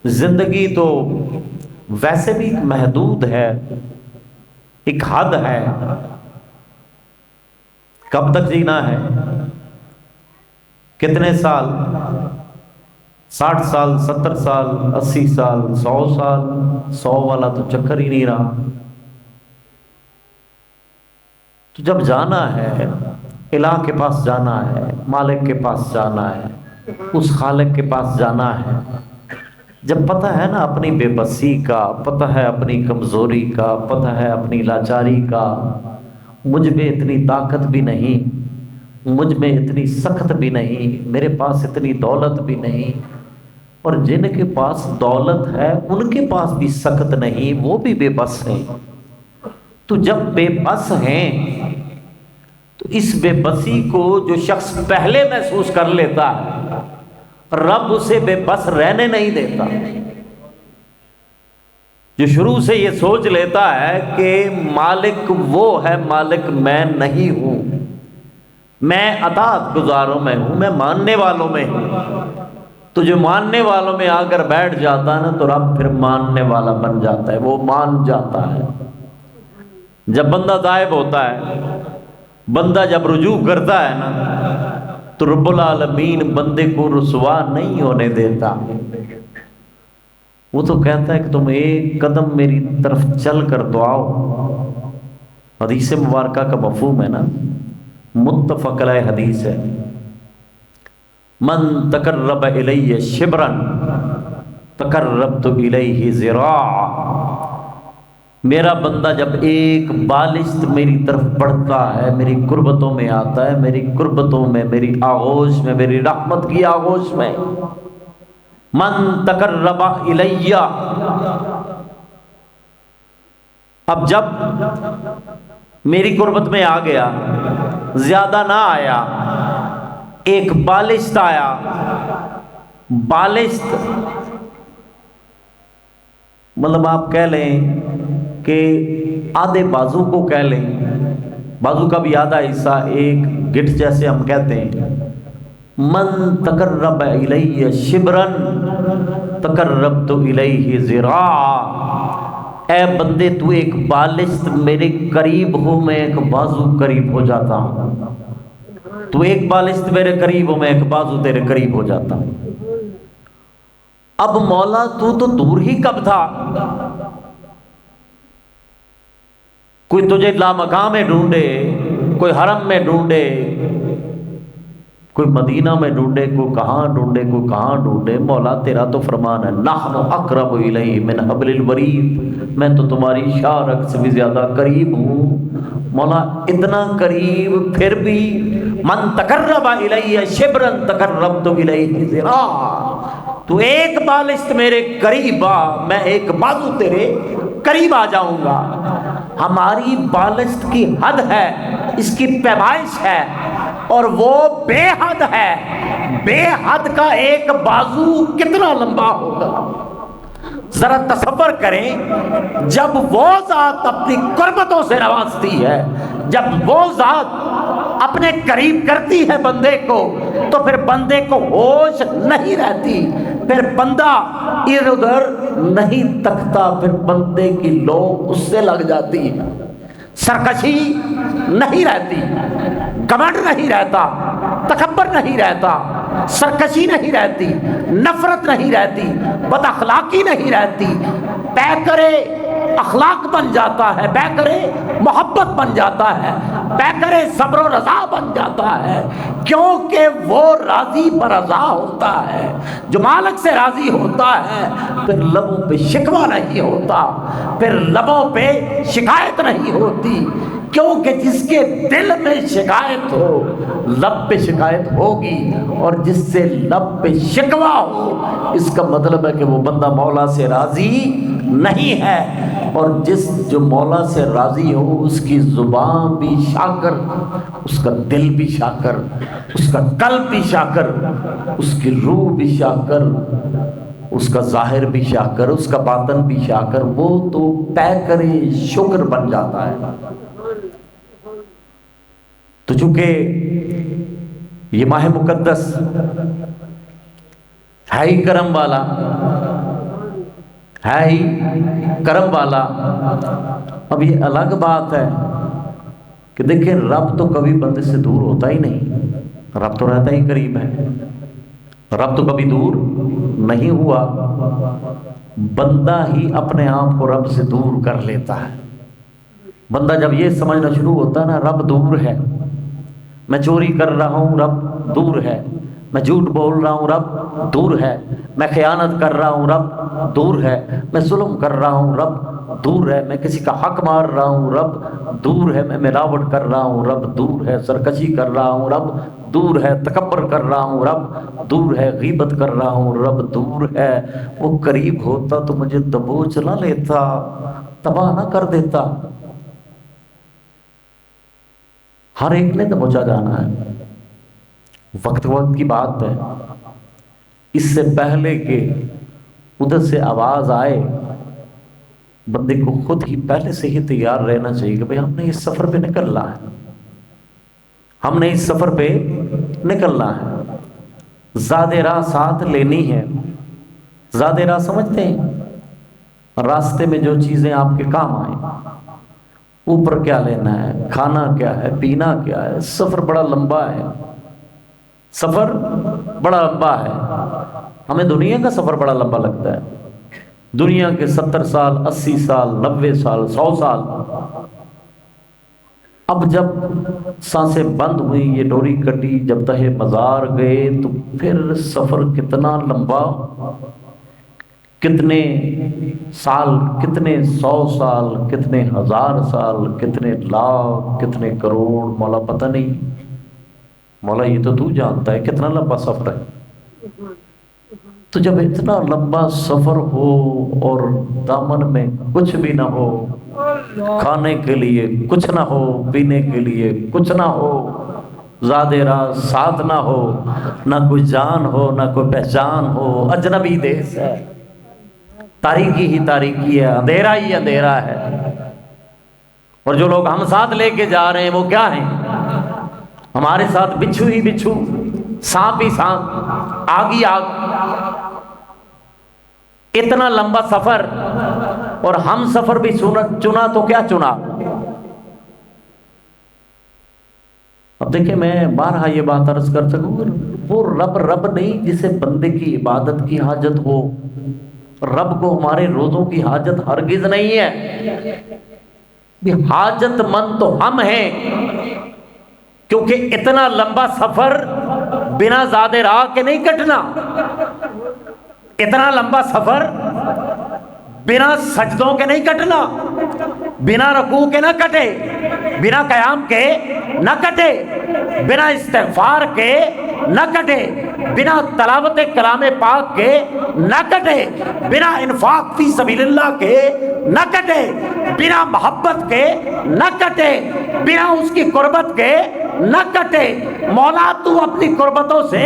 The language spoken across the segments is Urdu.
زندگی تو ویسے بھی محدود ہے، ایک حد ہے، کب تک جینا ہے؟ کتنے سال؟ 60 سال، 70 سال، 80 سال، 100 سال؟ 100 والا تو چکر ہی نہیں رہا۔ تو جب جانا ہے، الہ کے پاس جانا ہے، مالک کے پاس جانا ہے، اس خالق کے پاس جانا ہے، جب پتہ ہے نا اپنی بے بسی کا، پتہ ہے اپنی کمزوری کا، پتہ ہے اپنی لاچاری کا، مجھ میں اتنی طاقت بھی نہیں، مجھ میں اتنی سخت بھی نہیں، میرے پاس اتنی دولت بھی نہیں، اور جن کے پاس دولت ہے ان کے پاس بھی سخت نہیں، وہ بھی بے بس ہیں۔ تو جب بے بس ہیں تو اس بے بسی کو جو شخص پہلے محسوس کر لیتا ہے، رب اسے بے بس رہنے نہیں دیتا۔ جو شروع سے یہ سوچ لیتا ہے کہ مالک وہ ہے، مالک میں نہیں ہوں، میں اطاعت گزاروں میں ہوں، میں ماننے والوں میں ہوں، تو جو ماننے والوں میں آ کر بیٹھ جاتا ہے نا تو رب پھر ماننے والا بن جاتا ہے، وہ مان جاتا ہے۔ جب بندہ تائب ہوتا ہے، بندہ جب رجوع کرتا ہے نا تو رب العالمین بندے کو رسوا نہیں ہونے دیتا۔ وہ تو کہتا ہے کہ تم ایک قدم میری طرف چل کر تو آؤ۔ حدیث مبارکہ کا مفہوم ہے نا، متفق علیہ حدیث ہے، من تقرب الی شبرا تقربت الیہ ذراعا۔ میرا بندہ جب ایک بالشت میری طرف بڑھتا ہے، میری قربتوں میں آتا ہے، میری قربتوں میں، میری آغوش میں، میری رحمت کی آغوش میں، من تقرب الی، اب جب میری قربت میں آ گیا، زیادہ نہ آیا، ایک بالشت آیا، بالشت مطلب آپ کہہ لیں کہ آدھے بازو کو کہہ لیں، بازو کا بھی آدھا حصہ، ایک گٹھ جیسے ہم کہتے ہیں، من تقرب الی شبرا تقربت الیہ ذراعا۔ اے بندے تو ایک بالشت میرے قریب ہو، میں ایک بازو قریب ہو جاتا ہوں، تو ایک بالشت میرے قریب ہو، میں ایک بازو تیرے قریب ہو جاتا ہوں۔ اب مولا تو دور ہی کب تھا؟ کوئی تجھے لامکاں میں ڈھونڈے، کوئی حرم میں ڈھونڈے، کوئی مدینہ میں ڈھونڈے، کوئی کہاں ڈھونڈے، کوئی کہاں ڈھونڈے، مولا تیرا تو فرمان ہے نحن اقرب الیہ من حبل الورید، میں تو تمہاری شاخ سے بھی زیادہ قریب ہوں۔ مولا اتنا قریب، پھر بھی من تقرب الیہ شبرا تقربت الیہ ذراعا، تو ایک بالشت میرے قریب آ، میں ایک بازو تیرے قریب آ جاؤں گا۔ ہماری بالشت کی حد ہے، اس کی پیمائش ہے، اور وہ بے حد ہے۔ بے حد کا ایک بازو کتنا لمبا ہوگا؟ ذرا تصور کریں، جب وہ ذات اپنی قربتوں سے نوازتی ہے، جب وہ ذات اپنے قریب کرتی ہے بندے کو، تو پھر بندے کو ہوش نہیں رہتی، پھر بندہ ادھر ادھر نہیں تکتا، پھر بندے کی لو اس سے لگ جاتی ہے، سرکشی نہیں رہتی، گھمنڈ نہیں رہتا، تکبر نہیں رہتا، سرکشی نہیں رہتی، نفرت نہیں رہتی، بد اخلاقی نہیں رہتی، پیکرے اخلاق بن جاتا ہے، پیکرے محبت بن جاتا ہے، پیکرے صبر و رضا بن جاتا ہے، کیونکہ وہ راضی برضا ہوتا ہے۔ جو مالک سے راضی ہوتا ہے پھر لبوں پہ شکوہ نہیں ہوتا، پھر لبوں پہ شکایت نہیں ہوتی، کیونکہ جس کے دل میں شکایت ہو لب پہ شکایت ہوگی، اور جس سے لب پہ شکوہ ہو اس کا مطلب ہے کہ وہ بندہ مولا سے راضی نہیں ہے۔ اور جو مولا سے راضی ہو اس کی زبان بھی شاکر، اس کا دل بھی شاکر، اس کا قلب بھی شاکر، اس کی روح بھی شاکر، اس کا ظاہر بھی شاکر، اس کا باطن بھی شاکر، وہ تو پیکر شکر بن جاتا ہے۔ تو چونکہ یہ ماہ مقدس ہے ہی کرم والا، ہے ہی کرم والا۔ اب یہ الگ بات ہے کہ دیکھیں رب تو کبھی بندے سے دور ہوتا ہی نہیں، رب تو رہتا ہی قریب ہے، رب تو کبھی دور نہیں ہوا، بندہ ہی اپنے آپ کو رب سے دور کر لیتا ہے۔ بندہ جب یہ سمجھنا شروع ہوتا ہے نا رب دور ہے، میں چوری کر رہا ہوں رب دور ہے، میں جھوٹ بول رہا ہوں رب دور ہے، میں خیانت کر رہا ہوں رب دور ہے، میں ظلم کر رہا ہوں رب دور ہے، میں کسی کا حق مار رہا ہوں رب دور ہے، میں ملاوٹ کر رہا ہوں رب دور ہے، سرکشی کر رہا ہوں رب دور ہے، تکبر کر رہا ہوں رب دور ہے، غیبت کر رہا ہوں رب دور ہے۔ وہ قریب ہوتا تو مجھے دبوچ نہ لیتا، تباہ نہ کر دیتا۔ ہر ایک نے دبوچا جانا ہے، وقت وقت کی بات ہے، اس سے پہلے کہ ادھر سے آواز آئے بندے کو خود ہی پہلے سے ہی تیار رہنا چاہیے کہ بھئی ہم نے اس سفر پہ نکلنا ہے، ہم نے اس سفر پہ نکلنا ہے، زیادہ راہ ساتھ لینی ہے۔ زیادہ راہ سمجھتے ہیں؟ راستے میں جو چیزیں آپ کے کام آئیں، اوپر کیا لینا ہے، کھانا کیا ہے، پینا کیا ہے، سفر بڑا لمبا ہے، سفر بڑا لمبا ہے۔ ہمیں دنیا کا سفر بڑا لمبا لگتا ہے، دنیا کے 70 سال 80 سال 90 سال 100 سال، اب جب سانسیں بند ہوئی، یہ ڈوری کٹی، جب تہے مزار گئے تو پھر سفر کتنا لمبا، کتنے سال، کتنے 100 سال، کتنے 1000 سال، کتنے لاکھ، کتنے کروڑ، مولا پتہ نہیں، مولا یہ تو جانتا ہے کتنا لمبا سفر ہے۔ تو جب اتنا لمبا سفر ہو اور دامن میں کچھ بھی نہ ہو، کھانے کے لیے کچھ نہ ہو، پینے کے لیے کچھ نہ ہو، زیادہ راہ ساتھ نہ ہو، نہ کوئی جان ہو نہ کوئی پہچان ہو، اجنبی دیس ہے، تاریکی ہی تاریکی ہے، اندھیرا ہی اندھیرا ہے، اور جو لوگ ہم ساتھ لے کے جا رہے ہیں وہ کیا ہیں؟ ہمارے ساتھ بچھو ہی بچھو، سانپ ہی سانپ، آگ ہی آگ۔ اتنا لمبا سفر، اور ہم سفر بھی چنا تو کیا چنا؟ اب دیکھیں میں بارہا یہ بات عرض کر سکوں، وہ رب نہیں جسے بندے کی عبادت کی حاجت ہو، رب کو ہمارے روزوں کی حاجت ہرگز نہیں ہے، حاجت مند تو ہم ہیں، کیونکہ اتنا لمبا سفر بنا زیادہ راہ کے نہیں کٹنا، اتنا لمبا سفر بنا سجدوں کے نہیں کٹنا، بنا رکوع کے نہ کٹے، بنا قیام کے نہ کٹے، بنا استغفار کے نہ کٹے، بنا تلاوت کلام پاک کے نہ کٹے، بنا انفاق فی سبیل اللہ کے نہ کٹے، بنا محبت کے نہ کٹے، بنا اس کی قربت کے نہ کٹے۔ مولا تو اپنی قربتوں سے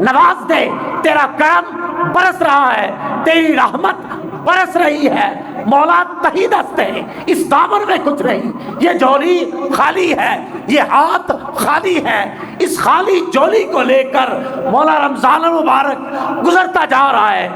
نواز دے، تیرا کرم برس رہا ہے، تیری رحمت برس رہی ہے، مولا تہی دست ہے، اس دامن میں کچھ نہیں، یہ جولی خالی ہے، یہ ہاتھ خالی ہے، اس خالی جولی کو لے کر مولا رمضان المبارک گزرتا جا رہا ہے،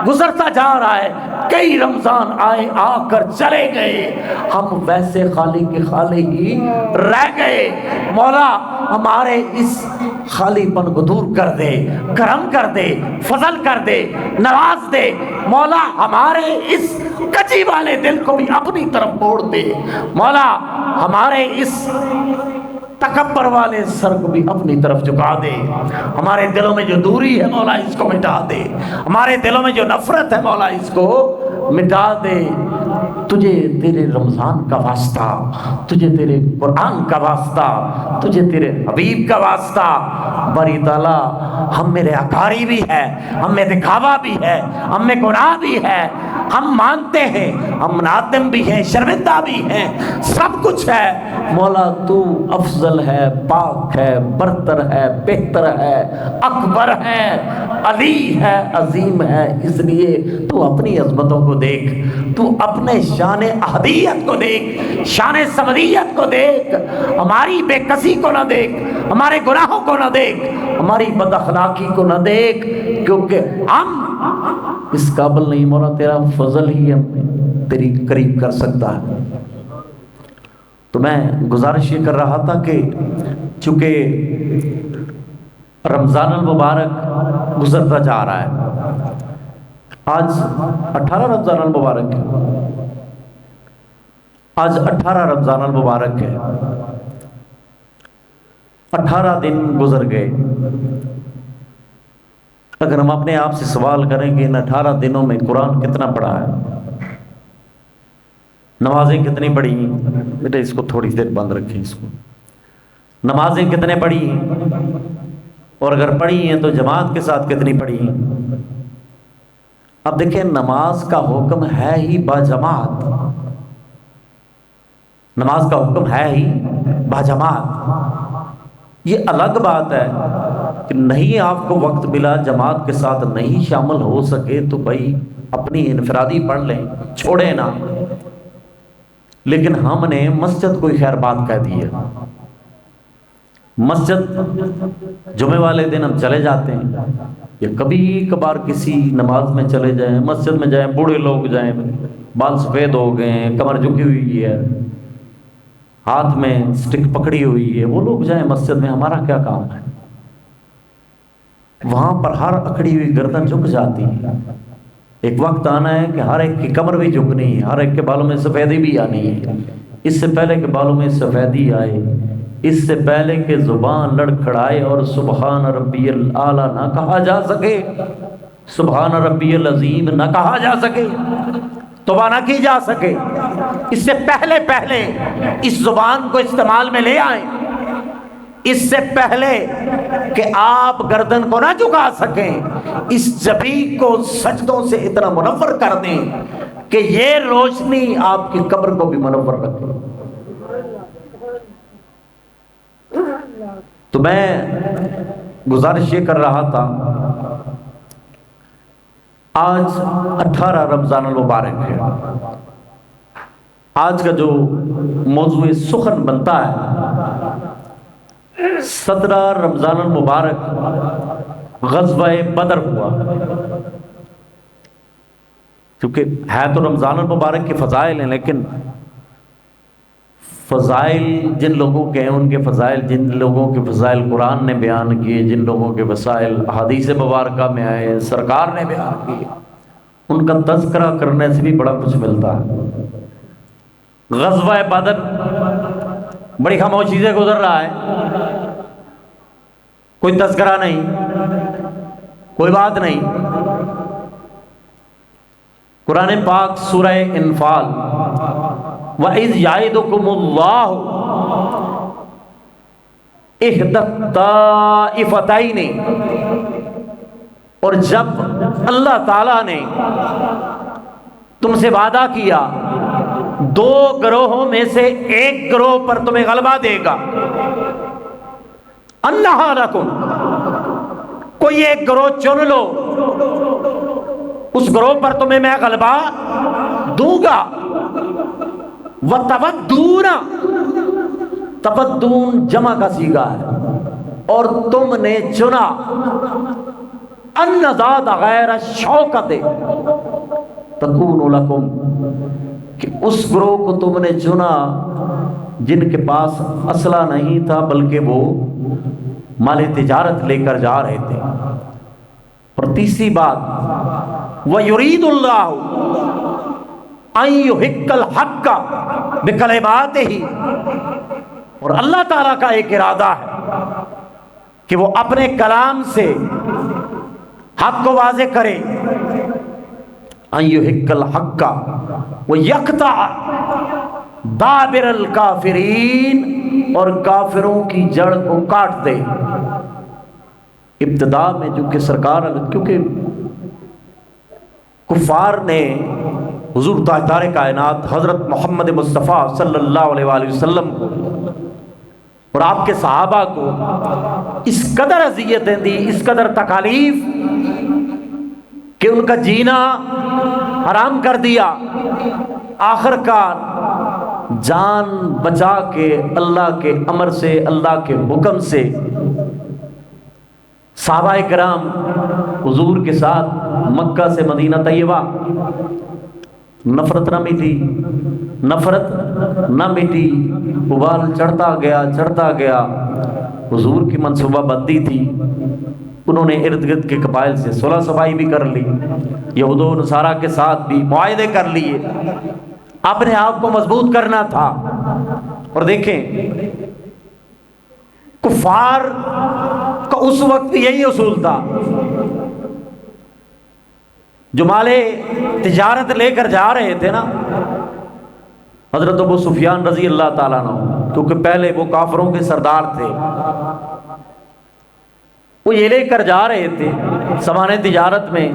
گزرتا جا رہا ہے، کئی رمضان آئے آ کر چلے گئے، ہم ویسے خالی کے خالی ہی رہ گئے۔ مولا ہمارے اس خالی پن کو دور کر دے، کرم کر دے، فضل کر دے، نواز دے، مولا ہمارے اس کجی والے دل کو بھی اپنی طرف موڑ دے، مولا ہمارے اس تکبر والے سر کو بھی اپنی طرف جھکا دے، ہمارے دلوں میں جو دوری ہے مولا اس کو مٹا دے، ہمارے دلوں میں جو نفرت ہے مولا اس کو مٹا دے۔ تجھے تیرے رمضان کا واسطہ، تجھے تیرے قرآن کا واسطہ، تجھے تیرے حبیب کا واسطہ، باری تعالیٰ ہم میں ریاکاری بھی ہے، ہم میں دکھاوا بھی ہے، ہم میں گناہ بھی ہے، ہم مانتے ہیں، ہم نادم بھی ہیں، شرمندہ بھی ہیں، سب کچھ ہے، مولا تو افضل ہے، پاک ہے، برتر ہے، بہتر ہے، اکبر ہے، علی ہے، عظیم ہے، اس لیے تو اپنی عظمتوں کو دیکھ، تو اپنے شان احدیت کو دیکھ، شان سمدیت کو دیکھ، ہماری بے کسی کو نہ دیکھ، ہمارے گناہوں کو نہ دیکھ، ہماری بد اخلاقی کو نہ دیکھ، کیونکہ ہم اس قابل نہیں، مولا تیرا فضل ہی ہمیں تیری قریب کر سکتا ہے۔ تو میں گزارش یہ کر رہا تھا کہ چونکہ رمضان المبارک گزرتا جا رہا ہے، آج 18 رمضان المبارک ہے، آج 18 رمضان المبارک ہے، 18 دن گزر گئے۔ اگر ہم اپنے آپ سے سوال کریں کہ ان 18 دنوں میں قرآن کتنا پڑھا ہے، نمازیں کتنی پڑھی ہیں، بیٹا اس کو تھوڑی دیر بند رکھیں، اس کو نمازیں کتنے پڑھی ہیں، اور اگر پڑھی ہیں تو جماعت کے ساتھ کتنی پڑھی ہیں۔ اب دیکھیں نماز کا حکم ہے ہی باجماعت، نماز کا حکم ہے ہی باجماعت۔ یہ الگ بات ہے کہ نہیں آپ کو وقت ملا، جماعت کے ساتھ نہیں شامل ہو سکے تو بھائی اپنی انفرادی پڑھ لیں، چھوڑیں نا۔ لیکن ہم نے مسجد کوئی خیر بات کہہ دی ہے، مسجد جمعے والے دن ہم چلے جاتے ہیں، یا کبھی کبھار کسی نماز میں چلے جائیں، مسجد میں جائیں، بوڑھے لوگ جائیں، بال سفید ہو گئے ہیں، کمر جھکی ہوئی ہے، ہاتھ میں سٹک پکڑی ہوئی ہے، وہ لوگ جائیں مسجد میں، ہمارا کیا کام ہے؟ وہاں پر ہر اکڑی ہوئی گردن جھک جاتی ہے۔ ایک وقت آنا ہے کہ ہر ایک کی کمر بھی جھکنی ہے، ہر ایک کے بالوں میں سفیدی بھی آنی ہے۔ اس سے پہلے کہ بالوں میں سفیدی آئے، اس سے پہلے کہ زبان لڑکھڑائے اور سبحان ربی الاعلیٰ نہ کہا جا سکے، سبحان ربی العظیم نہ کہا جا سکے، توبہ نہ کی جا سکے، اس سے پہلے اس زبان کو استعمال میں لے آئیں، اس سے پہلے کہ آپ گردن کو نہ جھکا سکیں، اس جبین کو سجدوں سے اتنا منور کر دیں کہ یہ روشنی آپ کی قبر کو بھی منور رکھے۔ تو میں گزارش یہ کر رہا تھا، آج 18 رمضان المبارک ہے، آج کا جو موضوع سخن بنتا ہے 17 رمضان المبارک غزوہ بدر ہوا، کیونکہ ہے تو رمضان المبارک کے فضائل ہیں، لیکن فضائل جن لوگوں کے ہیں ان کے فضائل، جن لوگوں کے فضائل قرآن نے بیان کیے، جن لوگوں کے وسائل احادیث مبارکہ میں آئے، سرکار نے بیان کیے، ان کا تذکرہ کرنے سے بھی بڑا کچھ ملتا ہے۔ غزوہ بدر بڑی خاموشی سے گزر رہا ہے، کوئی تذکرہ نہیں، کوئی بات نہیں۔ قرآن پاک سورہ انفال وَإِذْ يَعِدُكُمُ اللَّهُ إِحْدَى الطَّائِفَتَيْنِ، اور جب اللہ تعالیٰ نے تم سے وعدہ کیا دو گروہوں میں سے ایک گروہ پر تمہیں غلبہ دے گا، انہا لکم، کوئی ایک گروہ چن لو، اس گروہ پر تمہیں میں غلبہ دوں گا۔ وَتَوَدُّونَ، تودون جمع کا صیغہ ہے، اور تم نے چنا ان ذات غیر الشوکۃ تکون لکم، کہ اس گروہ کو تم نے چنا جن کے پاس اسلحہ نہیں تھا بلکہ وہ مال تجارت لے کر جا رہے تھے۔ اور تیسری بات وَيُرِيدُ اللَّهُ أَن يُحِقَّ الْحَقَّ بِكَلِمَاتِهِ، اور اللہ تعالیٰ کا ایک ارادہ ہے کہ وہ اپنے کلام سے حق کو واضح کرے، أَن يُحِقَّ الْحَقَّ وَيَقْطَعَ دَابِرَ الْكَافِرِينَ، اور کافروں کی جڑ کو کاٹ دے۔ ابتدا میں چونکہ سرکار، کیونکہ کفار نے حضور تاجدار کائنات حضرت محمد مصطفیٰ صلی اللہ علیہ وآلہ وسلم کو اور آپ کے صحابہ کو اس قدر اذیتیں دی، اس قدر تکالیف کہ ان کا جینا حرام کر دیا۔ آخر کار جان بچا کے اللہ کے امر سے، اللہ کے حکم سے صحابہ کرام حضور کے ساتھ مکہ سے مدینہ طیبہ، نفرت نہ مٹی، نفرت نہ مٹی، ابال چڑھتا گیا. حضور کی منصوبہ بندی تھی، انہوں نے ارد گرد کے قبائل سے صلح صفائی بھی کر لی، یہود و نصارہ کے ساتھ بھی معاہدے کر لیے، اپنے آپ کو مضبوط کرنا تھا. اور دیکھیں کفار کا اس وقت یہی اصول تھا، جو مالے تجارت لے کر جا رہے تھے نا، حضرت ابو سفیان رضی اللہ تعالیٰ عنہ، کیونکہ پہلے وہ کافروں کے سردار تھے، وہ یہ لے کر جا رہے تھے. سامان تجارت میں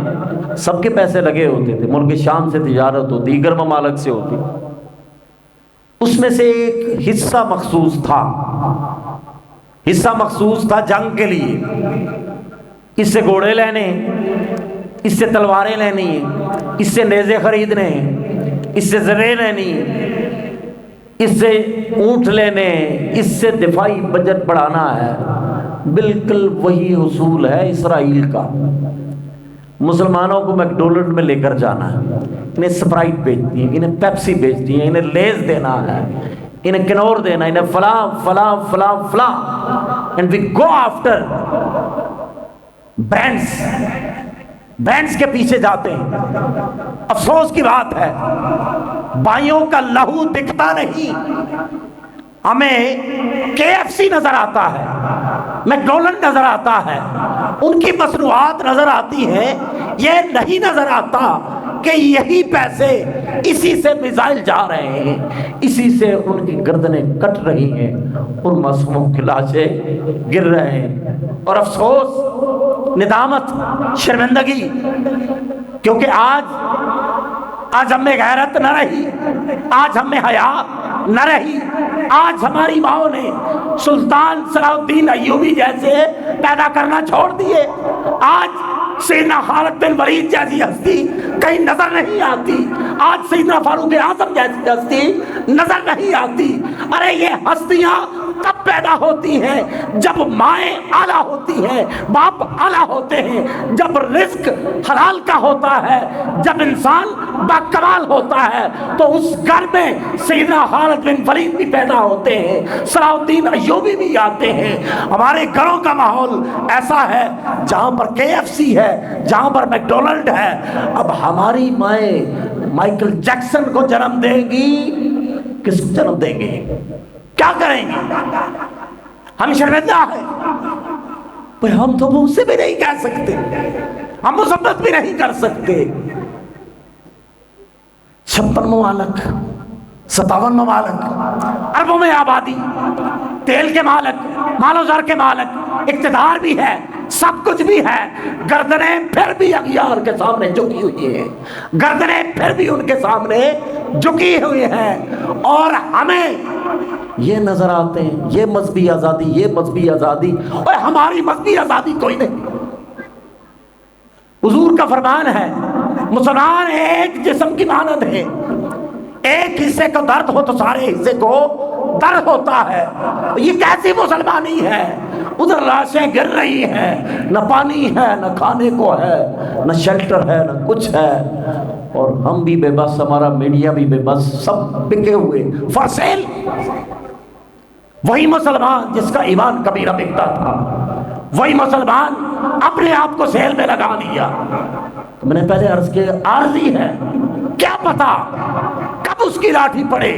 سب کے پیسے لگے ہوتے تھے، ملک شام سے تجارت ہوتی، دیگر ممالک سے ہوتی، اس میں سے ایک حصہ مخصوص تھا جنگ کے لیے. اس سے گھوڑے لینے، اس سے تلواریں لینی ہیں، اس سے نیزے خریدنے ہیں، اس سے زریں لینی ہیں، اس سے اونٹ لینے ہیں، اس سے دفاعی بجٹ بڑھانا ہے. بالکل وہی اصول ہے اسرائیل کا. مسلمانوں کو میکڈونلڈ میں لے کر جانا ہے، انہیں سپرائٹ بیچتی ہیں، انہیں پیپسی بیچتی ہیں، انہیں لیز دینا ہے، انہیں کنور دینا، انہیں فلاں فلاں فلاں فلاں. And we go after brands کے پیچھے جاتے ہیں. افسوس کی بات ہے بھائیوں کا لہو دکھتا نہیں، ہمیں KFC نظر آتا ہے، میکڈونلڈ نظر آتا ہے، ان کی مصنوعات نظر آتی ہیں، یہ نہیں نظر آتا کہ یہی پیسے اسی سے میزائل جا رہے ہیں، اسی سے ان کی گردنیں کٹ رہی ہیں، ان معصوموں کی لاشیں گر رہے ہیں. اور افسوس، ندامت، شرمندگی، کیونکہ آج ہم میں غیرت نہ رہی، آج ہم میں حیا نہ رہی. آج ہماری ماؤں نے سلطان صلاح الدین ایوبی جیسے پیدا کرنا چھوڑ دیے. آج سیدنا خالد بن ولید جیسی ہستی کہیں نظر نہیں آتی، آج سیدنا فاروق اعظم جیسی ہستی نظر نہیں آتی. ارے یہ ہستیاں تب پیدا ہوتی ہیں جب مائیں اعلیٰ ہوتی ہیں، باپ اعلیٰ ہوتے ہیں، جب رزق حلال کا ہوتا ہے، جب انسان باکمال ہوتا ہے، تو اس گھر میں سیدنا خالد بن ولید بھی پیدا ہوتے ہیں، صلاح الدین ایوبی بھی آتے ہیں. ہمارے گھروں کا ماحول ایسا ہے جہاں پر KFC ہے، جہاں پر میکڈونلڈ ہے. اب ہماری مائیں مائیکل جیکسن کو جنم دیں گی، کس کو جنم دیں گے؟ کیا کریں گے؟ ہم شرمندہ ہیں. ہم تو منہ سے بھی نہیں کہہ سکتے، ہم مذمت بھی نہیں کر سکتے. 56 ممالک، 57 ممالک، اربوں میں آبادی، تیل کے مالک، مال و زر کے مالک، اقتدار بھی ہے، سب کچھ بھی ہے، گردنیں پھر بھی اغیار کے سامنے جھکی ہوئی ہیں، گردنیں پھر بھی ان کے سامنے جھکی ہوئی ہیں. اور ہمیں یہ نظر آتے ہیں یہ مذہبی آزادی، یہ مذہبی آزادی، اور ہماری مذہبی آزادی کوئی نہیں. حضور کا فرمان ہے مسلمان ایک جسم کی مانند ہے، ایک حصے کو درد ہو تو سارے حصے کو درد ہوتا ہے. یہ کیسی مسلمانی ہے؟ ادھر لاشیں گر رہی ہیں، نہ پانی ہے، نہ کھانے کو ہے، نہ شیلٹر ہے، نہ کچھ ہے، اور ہم بھی بے بس، ہمارا میڈیا بھی بے بس، سب بکے ہوئے فار سیل. وہی مسلمان جس کا ایمان کبھی نہ بکتا تھا، وہی مسلمان اپنے آپ کو سیل میں لگا لیا. تو میں نے پہلے عرض کیا عارضی ہے، کیا پتا کب اس کی لاٹھی پڑے.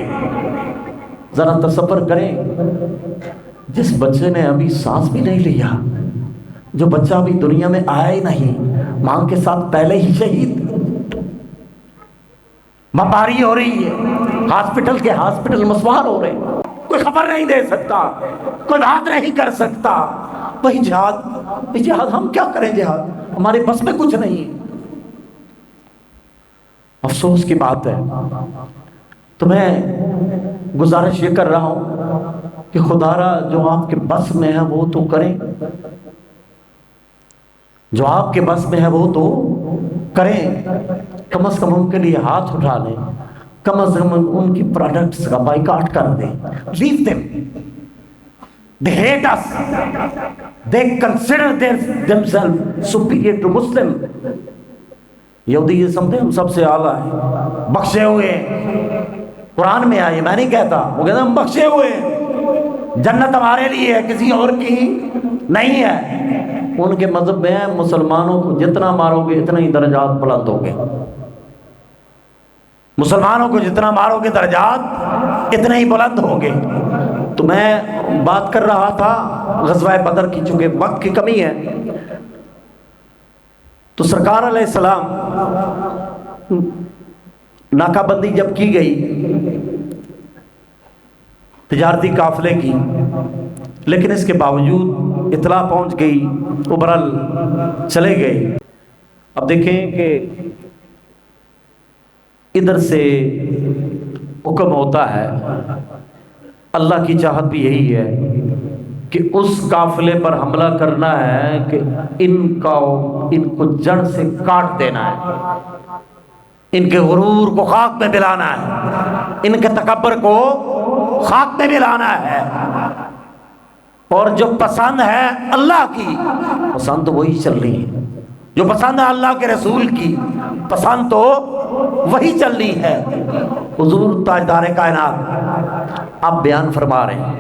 ذرا تصور کریں، جس بچے نے ابھی سانس بھی نہیں لیا، جو بچہ ابھی دنیا میں آیا ہی نہیں، ماں کے ساتھ پہلے ہی شہید، مپاری ہو رہی ہے، ہاسپٹل مسوار ہو رہے، کوئی خبر نہیں دے سکتا، کوئی بات نہیں کر سکتا. وہی جہاد، ہم کیا کریں؟ جہاد ہمارے بس میں کچھ نہیں. افسوس کی بات ہے. تو میں گزارش یہ کر رہا ہوں کہ خدا را جو آپ کے بس میں ہے وہ تو کریں، جو آپ کے بس میں ہے وہ تو کریں. کم از کم ان کے لیے ہاتھ اٹھا لیں، کم از کم ان کی پروڈکٹس کا بائیکاٹ کر دیں. لیو them, they hate us, they consider themselves superior to Muslim. یہودی یہ سمجھتے ہم سب سے اعلیٰ ہیں، بخشے ہوئے ہیں، قرآن میں آئے، میں نہیں کہتا، وہ کہتے ہیں ہم بخشے ہوئے ہیں، جنت ہمارے لیے ہے، کسی اور کی نہیں ہے۔ ان کے مذہب میں مسلمانوں کو جتنا مارو گے اتنا ہی درجات بلند ہوگے، مسلمانوں کو جتنا مارو گے درجات اتنے ہی بلند ہوں گے۔ تو میں بات کر رہا تھا غزوہ بدر کی، چونکہ وقت کی کمی ہے، تو سرکار علیہ السلام ناکہ بندی جب کی گئی تجارتی قافلے کی، لیکن اس کے باوجود اطلاع پہنچ گئی، وہ برحال چلے گئے۔ اب دیکھیں کہ ادھر سے حکم ہوتا ہے، اللہ کی چاہت بھی یہی ہے کہ اس قافلے پر حملہ کرنا ہے کہ ان کو جڑ سے کاٹ دینا ہے، ان کے غرور کو خاک میں ملانا ہے، ان کے تکبر کو خاک میں ملانا ہے، اور جو پسند ہے اللہ کی پسند تو وہی چل رہی ہے، جو پسند ہے اللہ کے رسول کی پسند تو وہی چل رہی ہے۔ حضور تاجدار کائنات آپ بیان فرما رہے ہیں،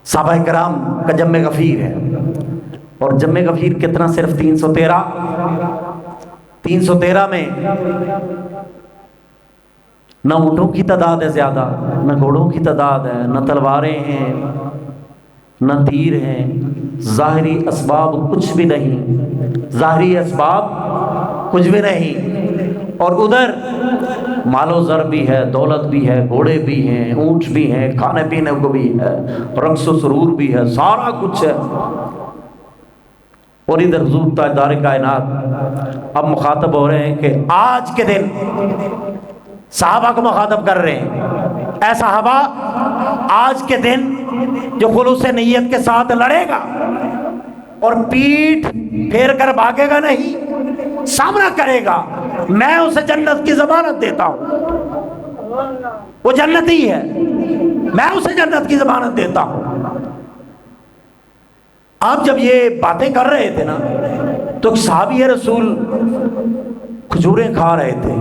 صحابہ کرام کا جم غفیر ہے، اور جم غفیر کتنا؟ صرف 313 میں نہ اونٹوں کی تعداد ہے زیادہ، نہ گھوڑوں کی تعداد ہے، نہ تلواریں ہیں، نہ تیر ہیں، ظاہری اسباب کچھ بھی نہیں، ظاہری اسباب کچھ بھی نہیں، اور ادھر مال و زر بھی ہے، دولت بھی ہے، گھوڑے بھی ہیں، اونٹ بھی ہیں، کھانے پینے کو بھی ہے، رقص و سرور بھی ہے، سارا کچھ ہے، اور ادھر حضور تاجدار کائنات اب مخاطب ہو رہے ہیں کہ آج کے دن صحابہ کو مخاطب کر رہے ہیں، اے صحابہ آج کے دن جو خلوص نیت کے ساتھ لڑے گا اور پیٹھ پھیر کر بھاگے گا نہیں، سامنا کرے گا، میں اسے جنت کی ضمانت دیتا ہوں، وہ جنتی ہے، میں اسے جنت کی ضمانت دیتا ہوں۔ آپ جب یہ باتیں کر رہے تھے نا تو صحابی رسول کھجوریں کھا رہے تھے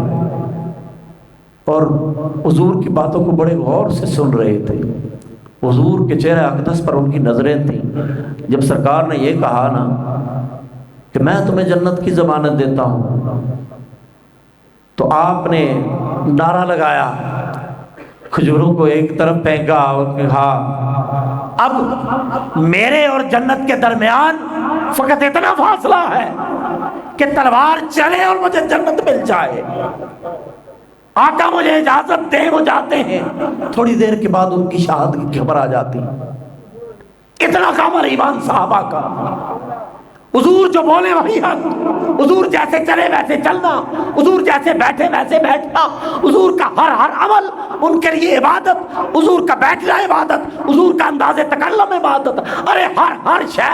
اور حضور کی باتوں کو بڑے غور سے سن رہے تھے، حضور کے چہرہ اقدس پر ان کی نظریں تھیں۔ جب سرکار نے یہ کہا نا کہ میں تمہیں جنت کی ضمانت دیتا ہوں، تو آپ نے نعرہ لگایا، کھجوروں کو ایک طرف پھینکا اور کہا اب میرے اور جنت کے درمیان فقط اتنا فاصلہ ہے کہ تلوار چلے اور مجھے جنت مل جائے، آقا مجھے اجازت دیں، وہ جاتے ہیں، تھوڑی دیر کے بعد ان کی شہادت کی خبر آ جاتی، اتنا کامل ایمان صحابہ کا۔ حضور جو بولے وہی حق، حضور جیسے چلے ویسے چلنا، حضور جیسے بیٹھے ویسے بیٹھنا، حضور کا ہر عمل ان کے لیے عبادت، حضور کا بیٹھنا عبادت، حضور کا انداز تکلم عبادت، ارے ہر شے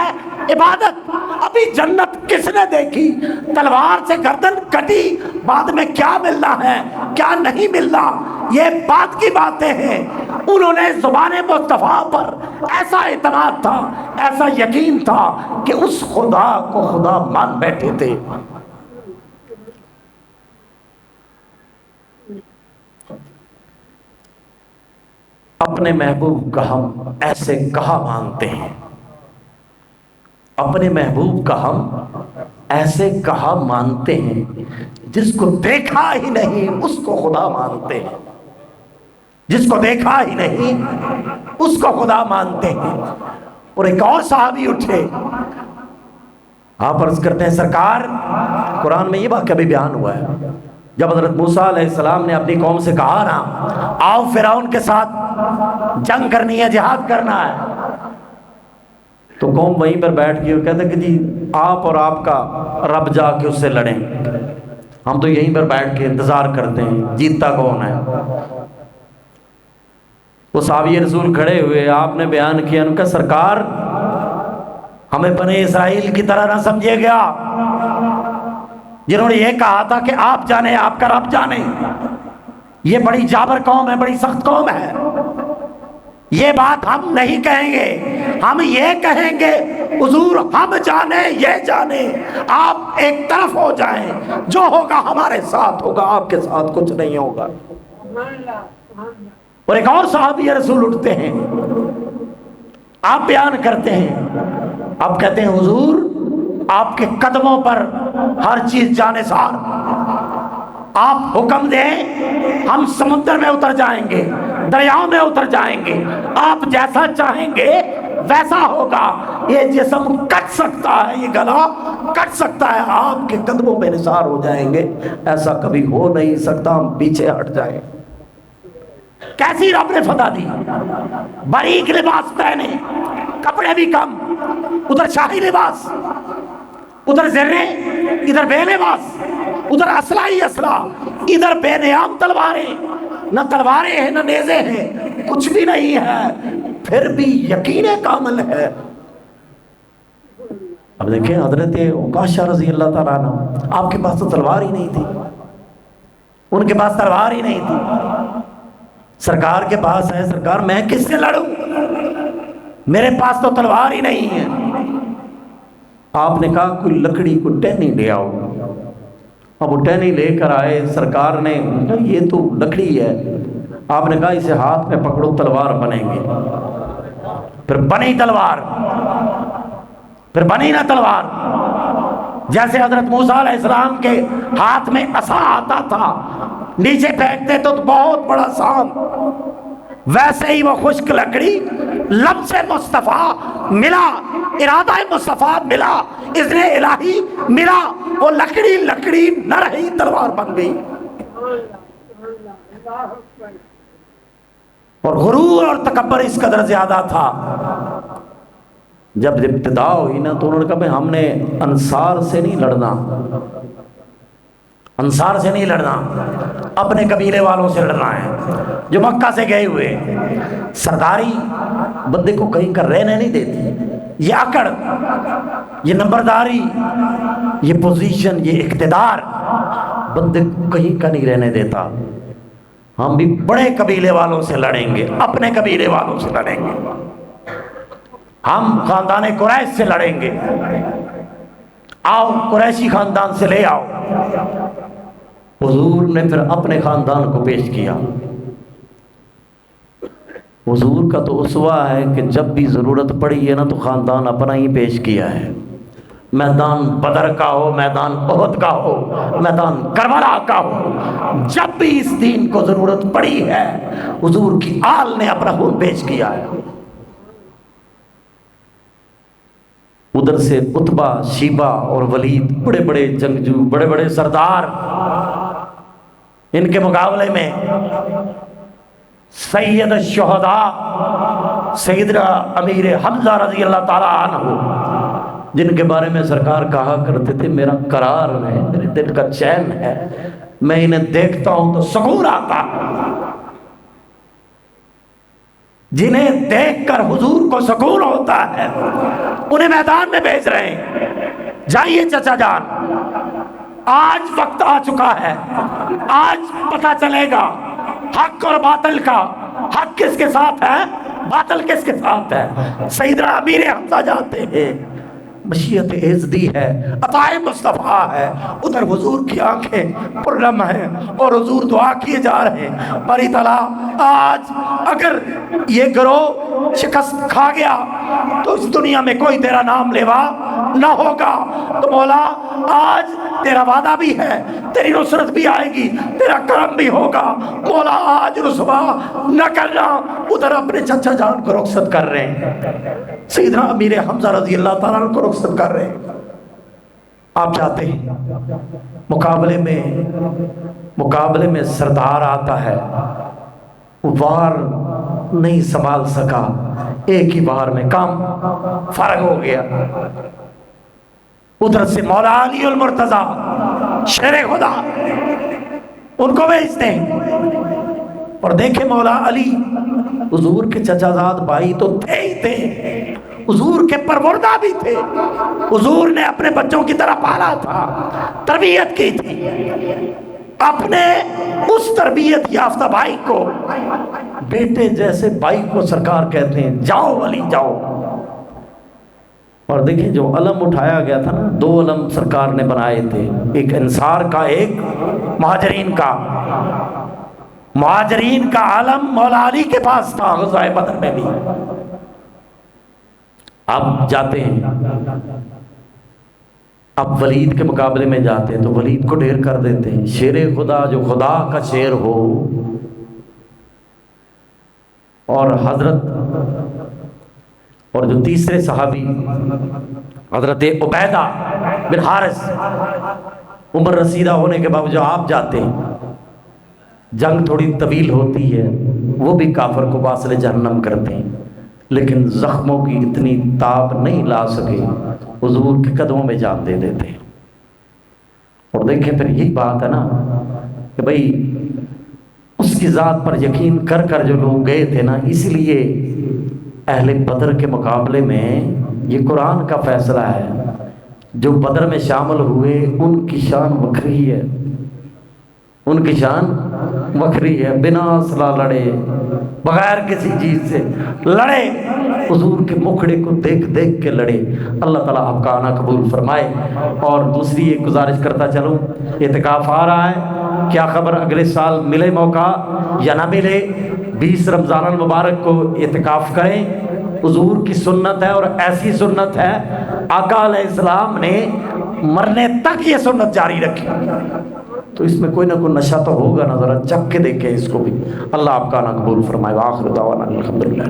عبادت۔ ابھی جنت کس نے دیکھی؟ تلوار سے گردن کٹی، بعد میں کیا ملنا ہے کیا نہیں ملنا یہ بات کی باتیں ہیں۔ انہوں نے زبان مصطفیٰ پر ایسا اعتماد تھا، ایسا یقین تھا کہ اس خدا کو خدا مان بیٹھے تھے۔ اپنے محبوب کا ہم ایسے کہاں مانتے ہیں، اپنے محبوب کا ہم ایسے کہاں مانتے ہیں، جس کو دیکھا ہی نہیں اس کو خدا مانتے ہیں، جس کو دیکھا ہی نہیں اس کو خدا مانتے ہیں۔ اور ایک اور صحابی اٹھے، آپ عرض کرتے ہیں سرکار، قرآن میں یہ واقعہ بھی بیان ہوا ہے، جب حضرت موسیٰ علیہ السلام نے اپنی قوم سے کہا نا آؤ فرعون کے ساتھ جنگ کرنی ہے، جہاد کرنا ہے، تو قوم وہیں پر بیٹھ گئی اور کہتے ہیں کہ جی آپ اور آپ کا رب جا کے اس سے لڑیں، ہم تو یہیں پر بیٹھ کے انتظار کرتے ہیں، جیتتا کون ہے۔ وہ صحابی رسول کھڑے ہوئے، آپ نے بیان کیا، ان کا سرکار ہمیں بنی اسرائیل کی طرح نہ سمجھے گیا جنہوں نے یہ کہا تھا کہ آپ جانے آپ کا رب جانے، یہ بڑی جابر قوم ہے، بڑی سخت قوم ہے، یہ بات ہم نہیں کہیں گے، ہم یہ کہیں گے حضور ہم جانے یہ جانے، آپ ایک طرف ہو جائیں، جو ہوگا ہمارے ساتھ ہوگا، آپ کے ساتھ کچھ نہیں ہوگا۔ اور ایک اور صحابی رسول اٹھتے ہیں، آپ بیان کرتے ہیں، آپ کہتے ہیں حضور آپ کے قدموں پر ہر چیز جانثار، آپ حکم دیں ہم سمندر میں اتر جائیں گے، دریاؤں میں اتر جائیں گے، آپ جیسا چاہیں گے ویسا ہوگا، یہ جسم کٹ سکتا ہے، یہ گلا کٹ سکتا ہے، آپ کے قدموں میں نثار ہو جائیں گے، ایسا کبھی ہو نہیں سکتا، ہم پیچھے ہٹ جائیں۔ کیسی رب نے فتح دی، باریک لباس پہنے، کپڑے بھی کم، ادھر شاہی لباس، ادھر زرے، ادھر بے لباس، ادھر اسلحہ ہی اسلحہ، ادھر بے نیام تلواریں، نہ تلواریں ہیں نہ نیزے ہیں، کچھ بھی نہیں ہے، پھر بھی یقین کامل ہے۔ اب دیکھیں حضرت عکاشہ رضی اللہ تعالیٰ عنہ، آپ کے پاس تو تلوار ہی نہیں تھی، ان کے پاس تلوار ہی نہیں تھی، سرکار کے پاس ہے، سرکار میں کس سے لڑوں، میرے پاس تو تلوار ہی نہیں ہے۔ آپ نے کہا کوئی لکڑی کو ٹہنی لے آؤ، اب وہ ٹہنی لے کر آئے، سرکار نے یہ تو لکڑی ہے، آپ نے کہا اسے ہاتھ میں پکڑو تلوار بنے گی، پھر بنی تلوار، پھر بنی نہ تلوار، جیسے حضرت موسیٰ علیہ السلام کے ہاتھ میں عصا آتا تھا، نیچے پھینکتے تو بہت بڑا سام، ویسے ہی وہ خشک لکڑی لمس مصطفیٰ ملا، ارادہ مصطفیٰ ملا، اذن الہی ملا، وہ لکڑی لکڑی نہ رہی، تلوار بن گئی۔ اور غرور اور تکبر اس قدر زیادہ تھا، جب ابتدا ہوئی نا تو انہوں نے کہا بھئی ہم نے انصار سے نہیں لڑنا، انصار سے نہیں لڑنا، اپنے قبیلے والوں سے لڑنا ہے جو مکہ سے گئے ہوئے۔ سرداری بندے کو کہیں کا رہنے نہیں دیتی، یہ اکڑ، یہ نمبرداری، یہ پوزیشن، یہ اقتدار بندے کو کہیں کا نہیں رہنے دیتا۔ ہم بھی بڑے قبیلے والوں سے لڑیں گے، اپنے قبیلے والوں سے لڑیں گے، ہم خاندان قریش سے لڑیں گے، آؤ قریشی خاندان سے لے آؤ۔ حضور نے پھر اپنے خاندان کو پیش کیا۔ حضور کا تو اسوہ ہے کہ جب بھی ضرورت پڑی ہے نا تو خاندان اپنا ہی پیش کیا ہے، میدان بدر کا ہو، میدان احد کا ہو، میدان کربلا کا ہو، جب بھی اس دین کو ضرورت پڑی ہے حضور کی آل نے اپنا خون پیش کیا ہے۔ ادھر سے عتبہ، شیبہ اور ولید، بڑے بڑے جنگجو، بڑے بڑے سردار، ان کے مقابلے میں سید الشہداء سیدنا امیر حمزہ رضی اللہ تعالیٰ عنہ، جن کے بارے میں سرکار کہا کرتے تھے میرا قرار ہے، میرے دل کا چین ہے، میں انہیں دیکھتا ہوں تو سکون آتا، جنہیں دیکھ کر حضور کو سکون ہوتا ہے انہیں میدان میں بھیج رہے ہیں، جائیے چچا جان، آج وقت آ چکا ہے، آج پتہ چلے گا حق اور باطل کا، حق کس کے ساتھ ہے، باطل کس کے ساتھ ہے۔ سیدنا امیر حمزہ جاتے ہیں، مشیت عزدی ہے، عطا مصطفیٰ ہے، ادھر حضور کی آنکھیں پرنم ہیں اور حضور دعا کیے جا رہے ہیں، باری تعالیٰ آج اگر یہ گروہ شکست کھا گیا تو اس دنیا میں کوئی تیرا نام لیوا نہ ہوگا، تو مولا آج تیرا وعدہ بھی ہے، تیری نصرت بھی آئے گی، تیرا کرم بھی ہوگا، مولا آج رسوا نہ کرنا۔ ادھر اپنے چچا جان کو رخصت کر رہے ہیں، سیدنا امیر حمزہ رضی اللہ تعالیٰ عنہ کو رخصت کر رہے ہیں۔ آپ چاہتے ہیں مقابلے میں سردار آتا ہے، وار نہیں سنبھال سکا، ایک ہی بار میں کام فرق ہو گیا۔ ادھر سے مولا علی المرتضی شیر خدا ان کو بھیجتے ہیں، اور دیکھیں مولا علی حضور کے چچا زاد بھائی تو تھے ہی تھے، حضور کے پروردہ بھی تھے، حضور نے اپنے بچوں کی طرح پالا تھا، تربیت کی تھی، اپنے اس تربیت یافتہ بھائی کو بیٹے جیسے بھائی کو سرکار کہتے ہیں جاؤ ولی جاؤ. اور دیکھیں جو علم اٹھایا گیا تھا نا، 2 علم سرکار نے بنائے تھے، ایک انصار کا ایک مہاجرین کا. مہاجرین کا علم مولا علی کے پاس تھا غزوہ بدر میں بھی. اب جاتے ہیں، اب ولید کے مقابلے میں جاتے ہیں تو ولید کو ڈھیر کر دیتے ہیں. شیر خدا جو خدا کا شیر ہو، اور حضرت اور جو تیسرے صحابی حضرت عبیدہ بن حارث، عمر رسیدہ ہونے کے باوجود آپ جاتے ہیں. جنگ تھوڑی طویل ہوتی ہے، وہ بھی کافر کو واصل جہنم کرتے ہیں، لیکن زخموں کی اتنی تاب نہیں لا سکے، حضور کے قدموں میں جان دے دیتے ہیں. اور دیکھیں پھر یہی بات ہے نا کہ بھئی اس کی ذات پر یقین کر کر جو لوگ گئے تھے نا، اس لیے اہل بدر کے مقابلے میں یہ قرآن کا فیصلہ ہے، جو بدر میں شامل ہوئے ان کی شان وکھری ہے، ان کی شان وکھری ہے. بنا اسلحہ لڑے، بغیر کسی چیز سے لڑے، حضور کے مکھڑے کو دیکھ دیکھ کے لڑے. اللہ تعالیٰ آپ کا آنا قبول فرمائے. اور دوسری ایک گزارش کرتا چلوں، اعتکاف آ رہا ہے، کیا خبر اگلے سال ملے موقع یا نہ ملے. 20 رمضان المبارک کو اعتکاف کریں، حضور کی سنت ہے، اور ایسی سنت ہے آقا علیہ السلام نے مرنے تک یہ سنت جاری رکھی. تو اس میں کوئی نہ کوئی نشہ تو ہوگا نا، ذرا چکھ کے دیکھیں اس کو بھی. اللہ آپ کا نا قبول فرمائے. وآخر دعوانا الحمدللہ.